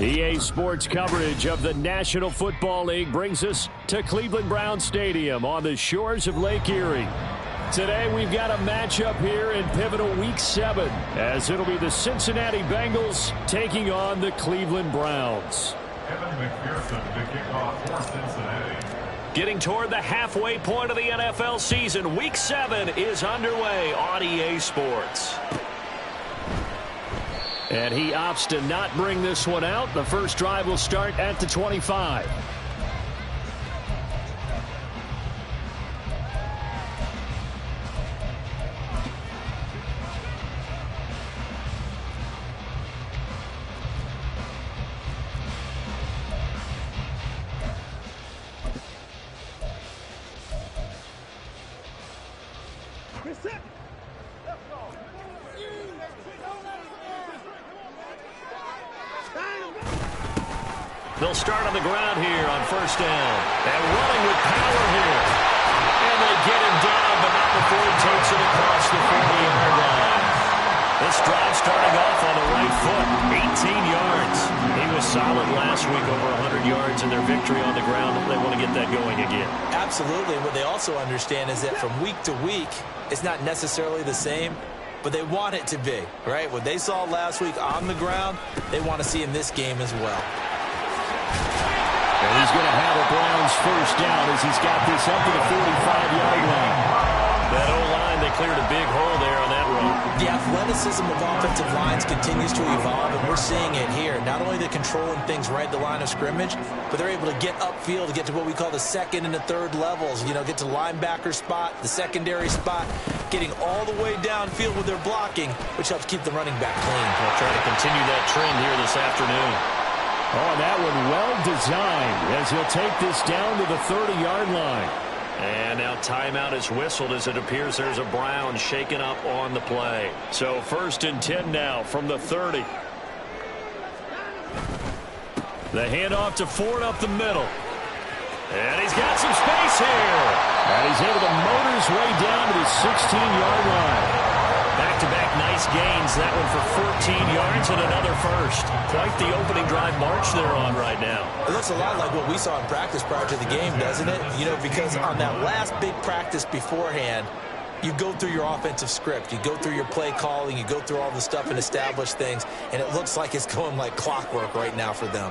EA Sports coverage of the National Football League brings us to Cleveland Browns Stadium on the shores of Lake Erie. Today we've got a matchup here in pivotal Week 7 as it'll be the Cincinnati Bengals taking on the Cleveland Browns. Getting toward the halfway point of the NFL season, Week 7 is underway on EA Sports. And he opts to not bring this one out. The first drive will start at the 25. They'll start on the ground here on first down. And running with power here. And they get him down, but not before he takes it across the 40-yard line. This drive starting off on the right foot, 18 yards. He was solid last week, over 100 yards in their victory on the ground. They want to get that going again. Absolutely. What they also understand is that from week to week, it's not necessarily the same, but they want it to be, right? What they saw last week on the ground, they want to see in this game as well. And he's going to have a Browns first down as he's got this up to the 45-yard line. That O-line, they cleared a big hole there on that run. The athleticism of offensive lines continues to evolve, and we're seeing it here. Not only the controlling things right at the line of scrimmage, but they're able to get upfield to get to what we call the second and the third levels. You know, get to the linebacker spot, the secondary spot, getting all the way downfield with their blocking, which helps keep the running back clean. They'll try to continue that trend here this afternoon. Oh, that one well designed as he'll take this down to the 30-yard line. And now timeout is whistled as it appears there's a Brown shaken up on the play. So first and 10 now from the 30. The handoff to Ford up the middle. And he's got some space here. And he's able to motor his way down to the 16-yard line. Back-to-back nice gains, that one for 14 yards and another first. Quite the opening drive march they're on right now. It looks a lot like what we saw in practice prior to the game, doesn't it? You know, because on that last big practice beforehand, you go through your offensive script, you go through your play calling, you go through all the stuff and establish things, and it looks like it's going like clockwork right now for them.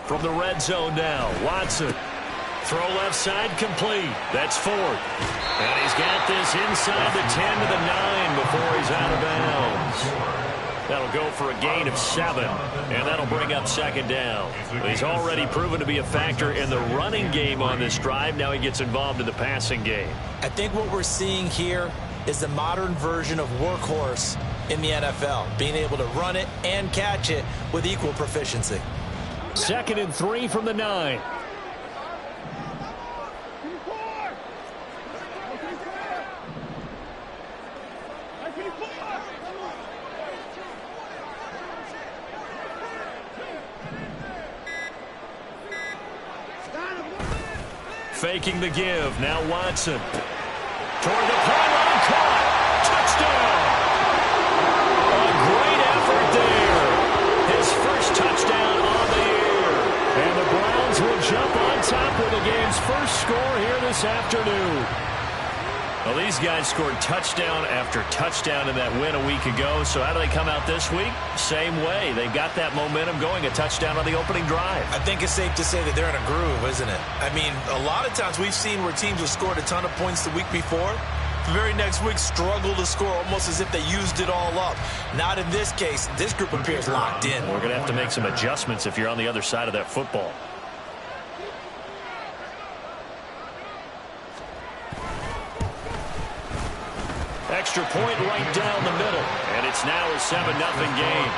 From the red zone now, Watson. Throw left side complete. That's Ford. And he's got this inside the 10 to the 9 before he's out of bounds. That'll go for a gain of 7, and that'll bring up second down. He's already proven to be a factor in the running game on this drive. Now he gets involved in the passing game. I think what we're seeing here is the modern version of workhorse in the NFL, being able to run it and catch it with equal proficiency. 2nd and 3 from the 9. Faking the give. Now Watson. Toward the pylon. Caught. Touchdown. A great effort there. His first touchdown on the year. And the Browns will jump on top with the game's first score here this afternoon. Well, these guys scored touchdown after touchdown in that win a week ago. So how do they come out this week? Same way. They got that momentum going, a touchdown on the opening drive. I think it's safe to say that they're in a groove, isn't it? I mean, a lot of times we've seen where teams have scored a ton of points the week before. The very next week struggle to score almost as if they used it all up. Not in this case. This group appears locked in. We're going to have to make some adjustments if you're on the other side of that football. Extra point right down the middle. And it's now a 7-0 game.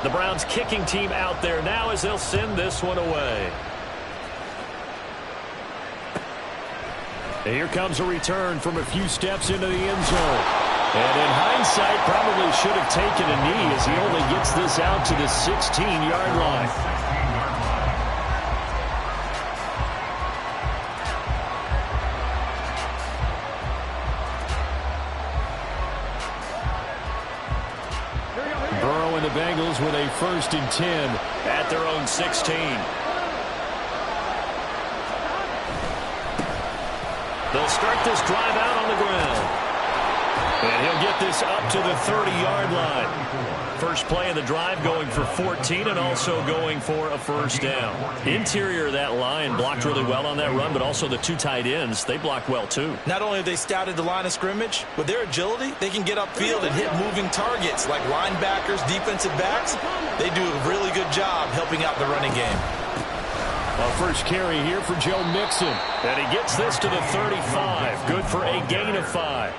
The Browns kicking team out there now as they'll send this one away. And here comes a return from a few steps into the end zone. And in hindsight, probably should have taken a knee as he only gets this out to the 16-yard line. Burrow and the Bengals with a 1st and 10 at their own 16. They'll start this drive out on the ground. And he'll get this up to the 30-yard line. First play of the drive going for 14 and also going for a 1st down. Interior of that line blocked really well on that run, but also the 2 tight ends, they blocked well too. Not only have they scouted the line of scrimmage, with their agility, they can get upfield and hit moving targets like linebackers, defensive backs. They do a really good job helping out the running game. A first carry here for Joe Mixon. And he gets this to the 35. Good for a gain of 5.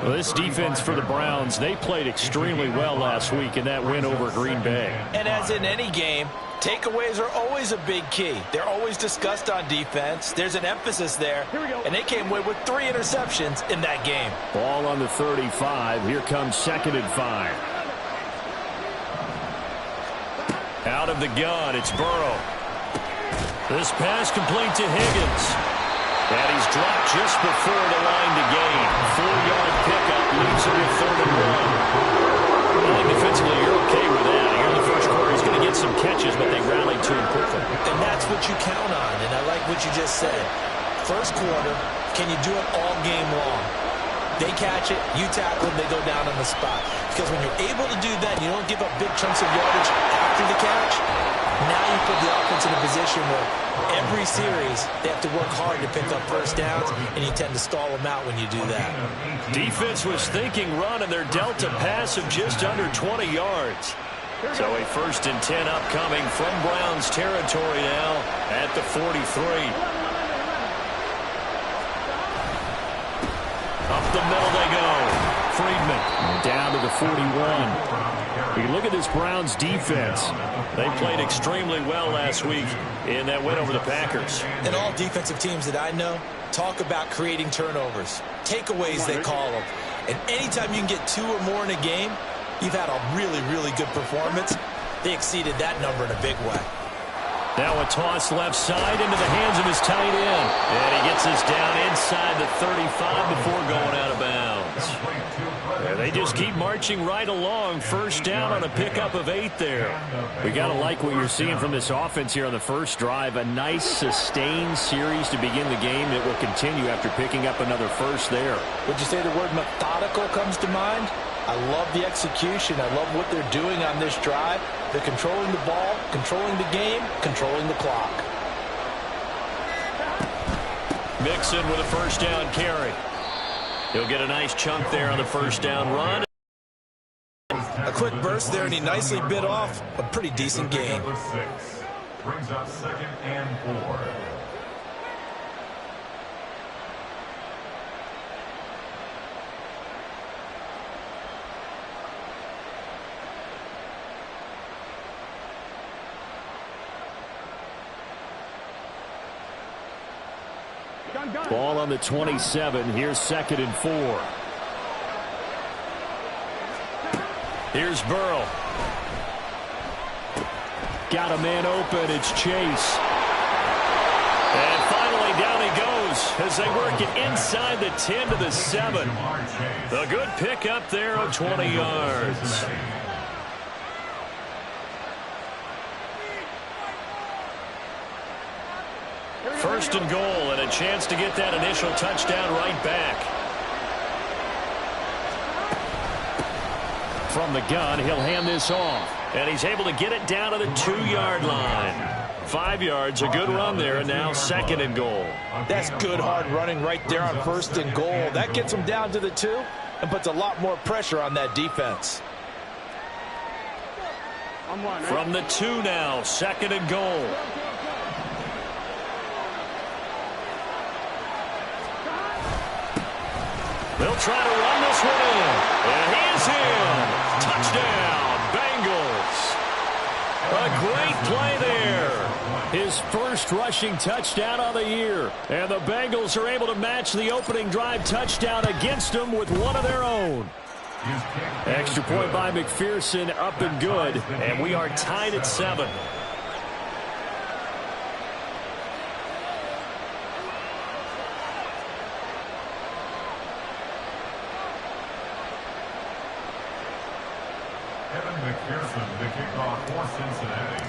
Well, this defense for the Browns, they played extremely well last week in that win over Green Bay. And as in any game, takeaways are always a big key. They're always discussed on defense. There's an emphasis there. And they came away with 3 interceptions in that game. Ball on the 35. Here comes 2nd and 5. Out of the gun, it's Burrow. This pass complete to Higgins. And he's dropped just before the line to gain. 4-yard pickup leaves him with 3rd and 1. I think defensively you're okay with that. Here in the first quarter he's going to get some catches, but they rallied to him quickly. And that's what you count on, and I like what you just said. First quarter, can you do it all game long? They catch it, you tackle them, they go down on the spot. Because when you're able to do that, you don't give up big chunks of yardage after the catch. Now you put the offense in a position where every series they have to work hard to pick up 1st downs, and you tend to stall them out when you do that. Defense was thinking run, and they're dealt a pass of just under 20 yards. So a 1st and 10 upcoming from Browns territory now at the 43. Up the middle they go. Friedman down to the 41. You can look at this Browns defense. They played extremely well last week in that win over the Packers. And all defensive teams that I know talk about creating turnovers. Takeaways, they call them. And anytime you can get 2 or more in a game, you've had a really, really good performance. They exceeded that number in a big way. Now a toss left side into the hands of his tight end. And he gets this down inside the 35 before going out of bounds. And they just keep marching right along. 1st down on a pickup of 8 there. We got to like what you're seeing from this offense here on the first drive. A nice sustained series to begin the game that will continue after picking up another 1st there. Would you say the word methodical comes to mind? I love the execution. I love what they're doing on this drive. They're controlling the ball, controlling the game, controlling the clock. Mixon with a 1st down carry. He'll get a nice chunk there on the 1st down run. A quick burst there, and he nicely bit off a pretty decent gain. Brings up 2nd and 4. Ball on the 27. Here's 2nd and 4. Here's Burrow. Got a man open. It's Chase. And finally down he goes as they work it inside the 10 to the 7. A good pick up there of 20 yards. First and goal, and a chance to get that initial touchdown right back. From the gun, he'll hand this off. And he's able to get it down to the 2-yard line. 5 yards, a good run there, and now 2nd and goal. That's good hard running right there on 1st and goal. That gets him down to the 2 and puts a lot more pressure on that defense. From the 2 now, 2nd and goal. They'll try to run this one in. And he is in. Touchdown, Bengals. great play there. His first rushing touchdown of the year. And the Bengals are able to match the opening drive touchdown against them with one of their own. Extra point by McPherson, up and good. And we are tied at 7. McPherson, the kickoff for Cincinnati.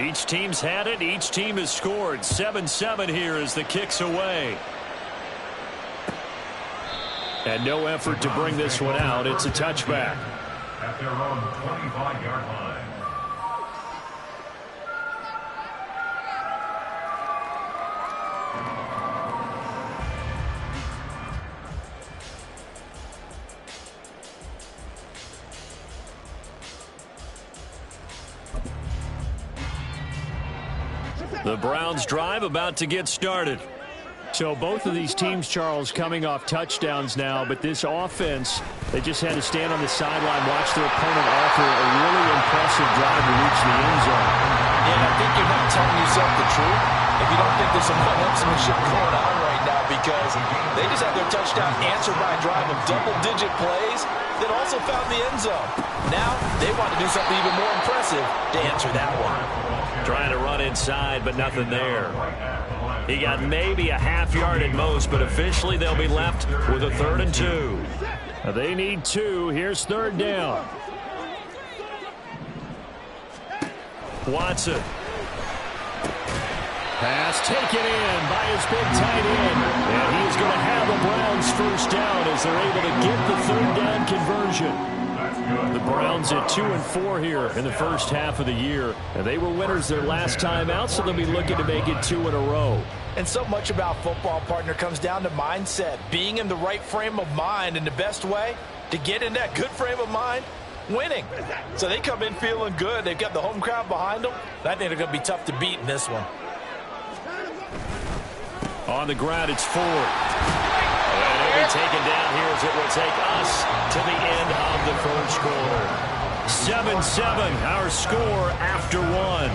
Each team's had it. Each team has scored. 7-7 here as the kick's away. And no effort to bring this one out. It's a touchback. At their own 25-yard line. The Browns drive about to get started. So both of these teams, Charles, coming off touchdowns now, but this offense, they just had to stand on the sideline, watch their opponent offer a really impressive drive to reach the end zone. Yeah, I think you're not telling yourself the truth if you don't think there's some one-upsmanship going on right now, because they just had their touchdown answered by a drive of double-digit plays that also found the end zone. Now they want to do something even more impressive to answer that one. Trying to run inside, but nothing there. He got maybe a half yard at most, but officially they'll be left with a 3rd and 2. They need 2. Here's 3rd down. Watson. Pass taken in by his big tight end. And he is going to have the Browns first down as they're able to get the 3rd down conversion. The Browns at 2-4 here in the first half of the year. And they were winners their last time out, so they'll be looking to make it 2 in a row. And so much about football, partner, comes down to mindset. Being in the right frame of mind, and the best way to get in that good frame of mind, winning. So they come in feeling good. They've got the home crowd behind them. I think they're going to be tough to beat in this one. On the ground, it's Ford. And he'll be taken down here as it will take us to the end of the first quarter. 7-7, our score after 1.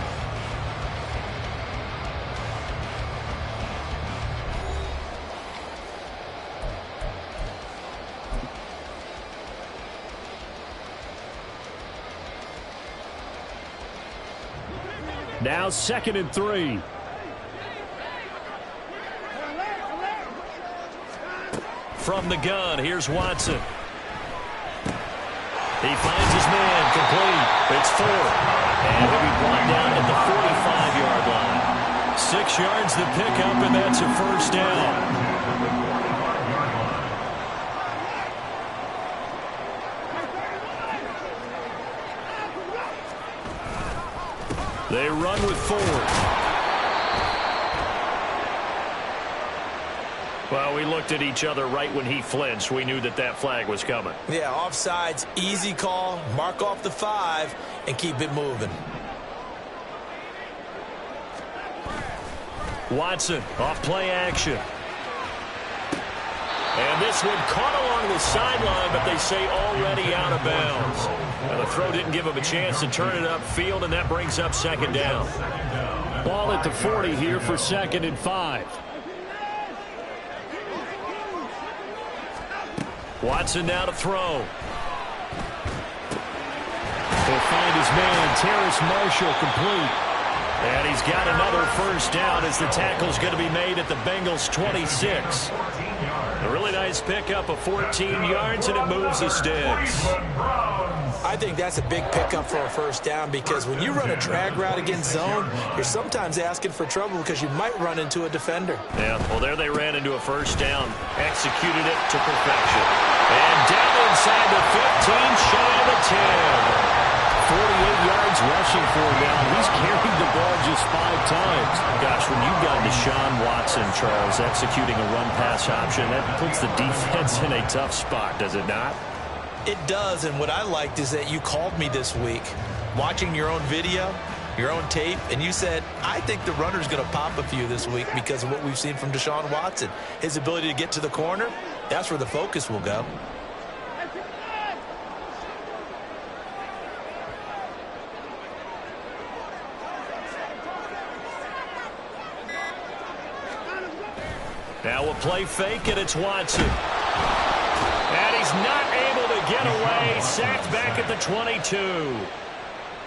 Now 2nd and 3. From the gun, here's Watson. He finds his man, complete. It's Ford. And he'll be brought down at the 45-yard line. 6 yards the pickup, and that's a first down. They run with Ford. Well, we looked at each other right when he flinched. We knew that that flag was coming. Yeah, offsides, easy call. Mark off the 5 and keep it moving. Watson, off play action. And this one caught along the sideline, but they say already out of bounds. And the throw didn't give him a chance to turn it upfield, and that brings up 2nd down. Ball at the 40 here for 2nd and 5. Watson now to throw. He'll find his man, Terrace Marshall, complete. And he's got another first down as the tackle's going to be made at the Bengals' 26. A really nice pickup of 14 yards, and it moves the sticks. I think that's a big pickup for a first down, because when you run a drag route against zone, you're sometimes asking for trouble because you might run into a defender. Yeah, well, there they ran into a first down, executed it to perfection. And down inside the 15, shy of the 10. 48 yards rushing for him now. He's carried the ball just 5 times. Gosh, when you've got Deshaun Watson, Charles, executing a run-pass option, that puts the defense in a tough spot, does it not? It does, and what I liked is that you called me this week, watching your own video, your own tape, and you said, I think the runner's going to pop a few this week because of what we've seen from Deshaun Watson. His ability to get to the corner, that's where the focus will go. Now a play fake, and it's Watson. And he's not able to get away. Sacked back at the 22.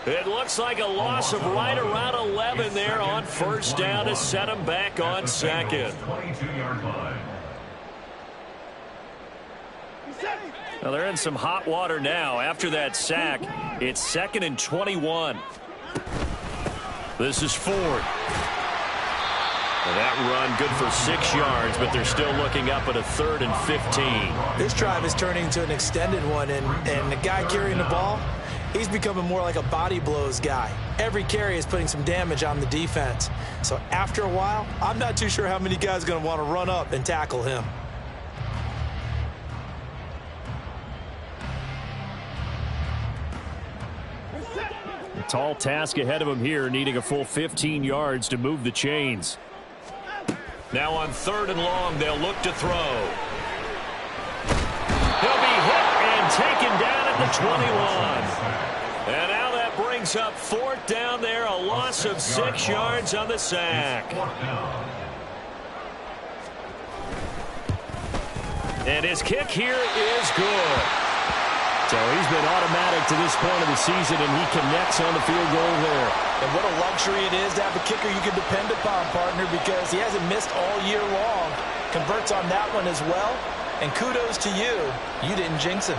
It looks like a loss of right around 11 there on first down to set him back on second. 22-yard line. Now they're in some hot water now. After that sack, it's 2nd and 21. This is Ford. Well, that run good for 6 yards, but they're still looking up at a 3rd and 15. This drive is turning into an extended one, and the guy carrying the ball, he's becoming more like a body blows guy. Every carry is putting some damage on the defense. So after a while, I'm not too sure how many guys are going to want to run up and tackle him. Tall task ahead of him here, needing a full 15 yards to move the chains. Now on 3rd and long, they'll look to throw. He'll be hit and taken down at the 21. And now that brings up 4th down there, a loss of 6 yards on the sack. And his kick here is good. So he's been automatic to this point of the season, and he connects on the field goal there. And what a luxury it is to have a kicker you can depend upon, partner, because he hasn't missed all year long. Converts on that one as well. And kudos to you. You didn't jinx him.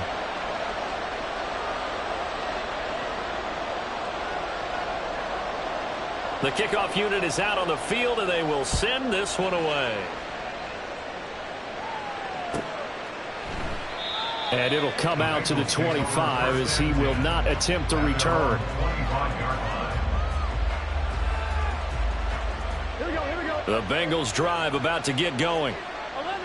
The kickoff unit is out on the field, and they will send this one away. And it'll come out to the 25 as he will not attempt to return. The Bengals drive about to get going.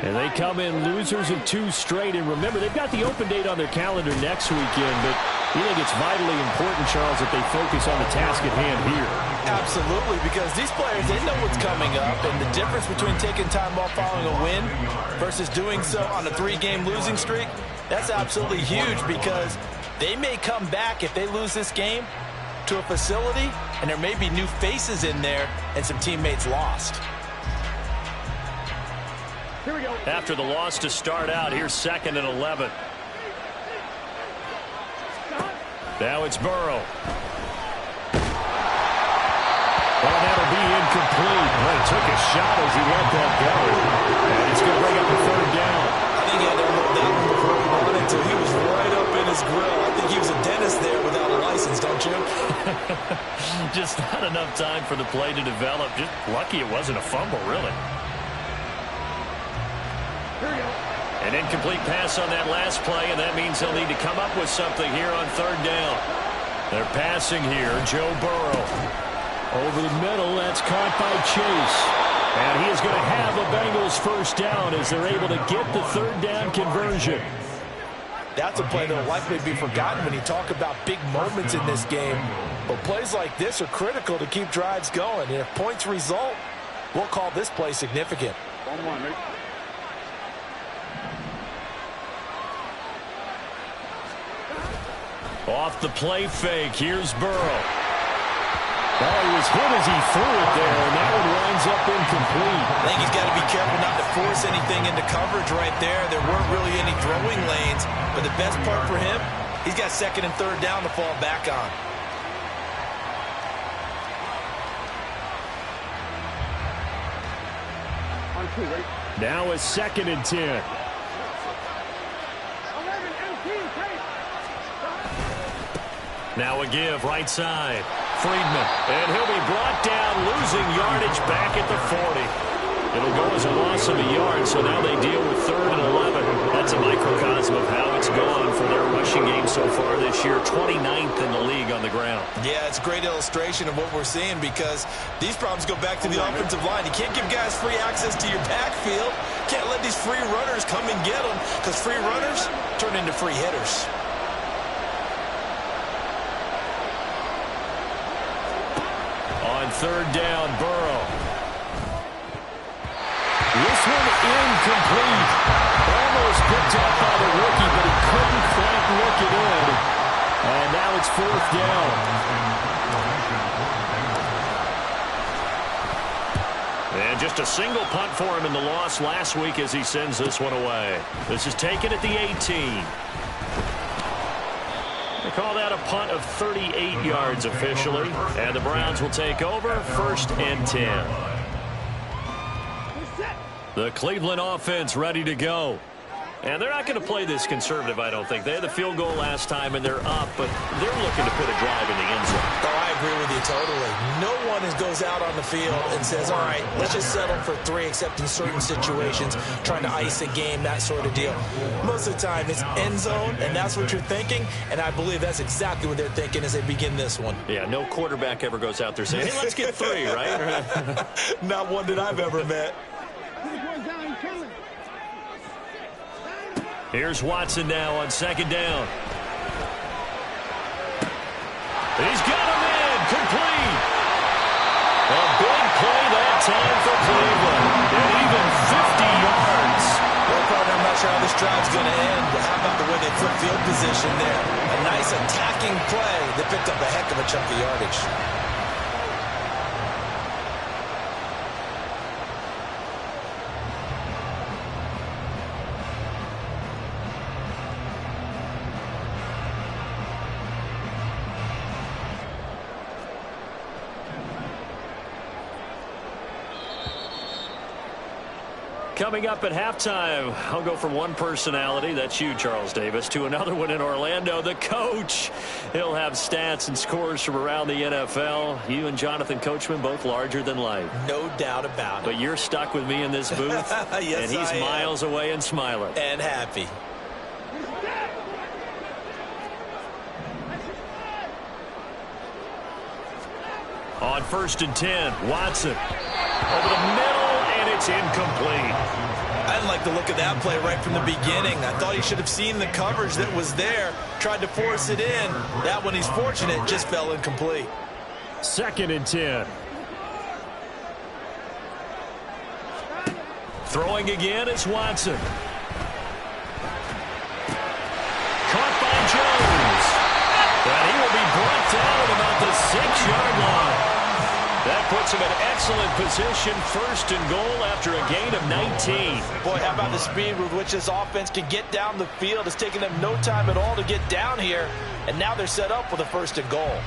And they come in losers of 2 straight. And remember, they've got the open date on their calendar next weekend, but you think it's vitally important, Charles, that they focus on the task at hand here. Absolutely, because these players, they know what's coming up, and the difference between taking time off following a win versus doing so on a 3-game losing streak, that's absolutely huge, because they may come back if they lose this game to a facility, and there may be new faces in there and some teammates lost. Here we go. After the loss to start out, here's 2nd and 11. Now it's Burrow. Well, that'll be incomplete. Well, he took a shot as he let that go. And it's going to bring up a 3rd down. I think he had to hold that one before he won it, so he was right up in his grill. I think he was a dentist there without a license, don't you? Just not enough time for the play to develop. Just lucky it wasn't a fumble, really. An incomplete pass on that last play, and that means they'll need to come up with something here on 3rd down. They're passing here, Joe Burrow. Over the middle, that's caught by Chase. And he is going to have a Bengals 1st down as they're able to get the 3rd down conversion. That's a play that will likely be forgotten when you talk about big moments in this game. But plays like this are critical to keep drives going. And if points result, we'll call this play significant. Off the play fake, here's Burrow. Well, he was hit as he threw it there, and that one winds up incomplete. I think he's got to be careful not to force anything into coverage right there. There weren't really any throwing lanes, but the best part for him, he's got 2nd and 3rd down to fall back on. Now a 2nd and 10. Now a give, right side. Friedman, and he'll be brought down, losing yardage back at the 40. It'll go as a loss of a yard, so now they deal with 3rd and 11. That's a microcosm of how it's gone for their rushing game so far this year. 29th in the league on the ground. Yeah, it's a great illustration of what we're seeing, because these problems go back to the offensive line. You can't give guys free access to your backfield. Can't let these free runners come and get them, because free runners turn into free hitters. On 3rd down, Burrow. This one incomplete. Almost picked up by the rookie, but he couldn't quite look it in. And now it's 4th down. And And just a single punt for him in the loss last week as he sends this one away. This is taken at the 18. They call that a punt of 38 yards officially. And the Browns will take over 1st and 10. The Cleveland offense ready to go. And they're not going to play this conservative, I don't think. They had the field goal last time, and they're up, but they're looking to put a drive in the end zone. Oh, I agree with you totally. No one goes out on the field and says, all right, let's just settle for 3, except in certain situations, trying to ice a game, that sort of deal. Most of the time, it's end zone, and that's what you're thinking, and I believe that's exactly what they're thinking as they begin this one. Yeah, no quarterback ever goes out there saying, hey, let's get 3, right? Not one that I've ever met. Here's Watson now on 2nd down. He's got him in, complete. A big play that time for Cleveland. And even 50 yards. Well, partner, I'm not sure how this drive's going to end. How about the way they flip field position there? A nice attacking play that picked up a heck of a chunk of yardage. Coming up at halftime, I'll go from one personality, that's you, Charles Davis, to another one in Orlando, the coach. He'll have stats and scores from around the NFL. You and Jonathan Coachman, both larger than life. No doubt about it. But you're stuck with me in this booth, yes, and he's miles away and smiling. And happy. On 1st and 10, Watson over the middle, and it's incomplete. I didn't like the look of that play right from the beginning. I thought he should have seen the coverage that was there, tried to force it in. That one, he's fortunate, just fell incomplete. 2nd and 10. Throwing again is Watson. Caught by Jones. And he will be brought down at about the 6-yard line. That puts him in excellent position, 1st and goal after a gain of 19. Boy, how about the speed with which this offense can get down the field? It's taken them no time at all to get down here, and now they're set up with a 1st and goal.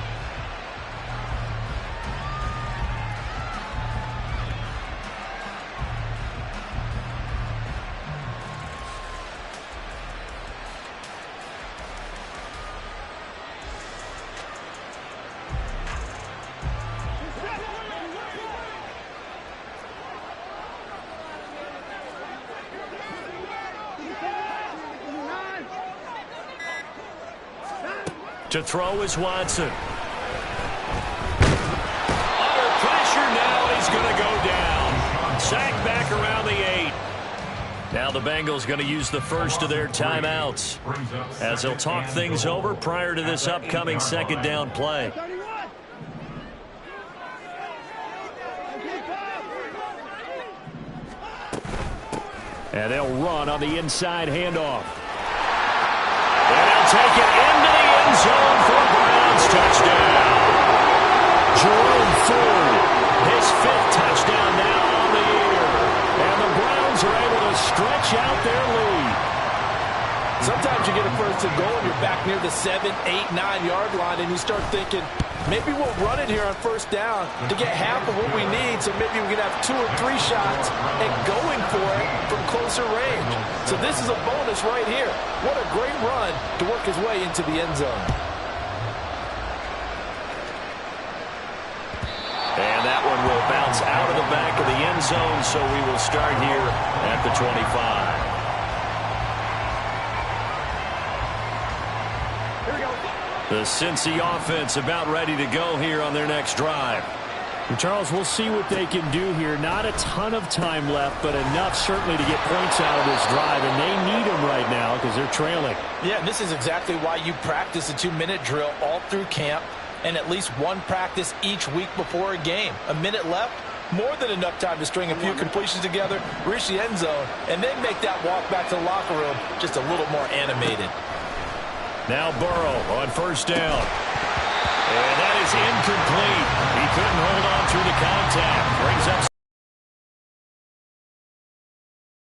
To throw is Watson. Under pressure now, and he's going to go down. Sacked back around the 8. Now the Bengals going to use the first of their timeouts as they'll talk things over prior to this upcoming 2nd down play. And they'll run on the inside handoff. And they'll take it into the end zone for Browns touchdown. Jerome Ford, his 5th touchdown now on the year. And the Browns are able to stretch out their lead. Sometimes you get a 1st and goal and you're back near the 7, 8, 9-yard line, and you start thinking, maybe we'll run it here on 1st down to get half of what we need, so maybe we can have 2 or 3 shots and going for it from closer range. So this is a bonus right here. What a great run to work his way into the end zone. And that one will bounce out of the back of the end zone, so we will start here at the 25. The Cincy offense about ready to go here on their next drive. And Charles, we'll see what they can do here. Not a ton of time left, but enough certainly to get points out of this drive, and they need them right now because they're trailing. Yeah, this is exactly why you practice a 2-minute drill all through camp and at least one practice each week before a game. A minute left, more than enough time to string a few completions together, reach the end zone, and then make that walk back to the locker room just a little more animated. Now Burrow on 1st down. And that is incomplete. He couldn't hold on through the contact.